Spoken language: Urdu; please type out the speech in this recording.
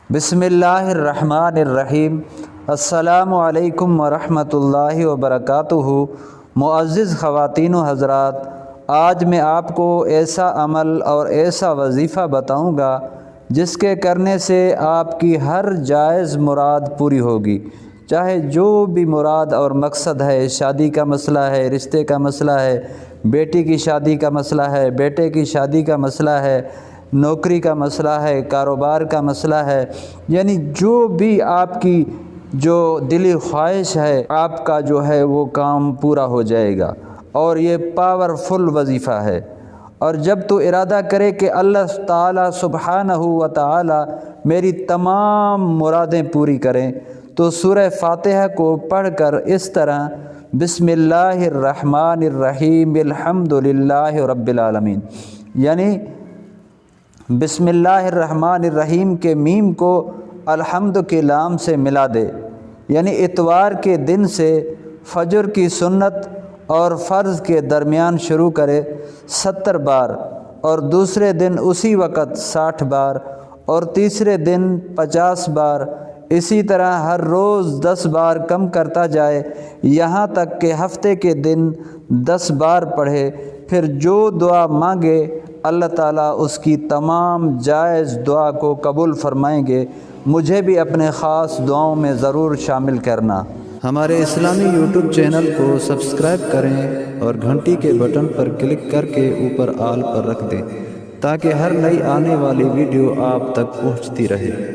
بسم اللہ الرحمن الرحیم۔ السلام علیکم ورحمۃ اللہ وبرکاتہ۔ معزز خواتین و حضرات، آج میں آپ کو ایسا عمل اور ایسا وظیفہ بتاؤں گا جس کے کرنے سے آپ کی ہر جائز مراد پوری ہوگی، چاہے جو بھی مراد اور مقصد ہے۔ شادی کا مسئلہ ہے، رشتے کا مسئلہ ہے، بیٹی کی شادی کا مسئلہ ہے، بیٹے کی شادی کا مسئلہ ہے، نوکری کا مسئلہ ہے، کاروبار کا مسئلہ ہے، یعنی جو بھی آپ کی جو دلی خواہش ہے آپ کا جو ہے وہ کام پورا ہو جائے گا، اور یہ پاورفل وظیفہ ہے۔ اور جب تو ارادہ کرے کہ اللہ تعالیٰ سبحانہ و تعالیٰ میری تمام مرادیں پوری کریں، تو سورہ فاتحہ کو پڑھ کر اس طرح بسم اللہ الرحمن الرحیم الحمد للہ رب العالمین، یعنی بسم اللہ الرحمن الرحیم کے میم کو الحمد کے لام سے ملا دے، یعنی اتوار کے دن سے فجر کی سنت اور فرض کے درمیان شروع کرے 70 بار، اور دوسرے دن اسی وقت 60 بار، اور تیسرے دن 50 بار، اسی طرح ہر روز 10 بار کم کرتا جائے، یہاں تک کہ ہفتے کے دن 10 بار پڑھے۔ پھر جو دعا مانگے اللہ تعالیٰ اس کی تمام جائز دعا کو قبول فرمائیں گے۔ مجھے بھی اپنے خاص دعاؤں میں ضرور شامل کرنا۔ ہمارے اسلامی یوٹیوب چینل کو سبسکرائب کریں اور گھنٹی کے بٹن پر کلک کر کے اوپر آل پر رکھ دیں، تاکہ ہر نئی آنے والی ویڈیو آپ تک پہنچتی رہے۔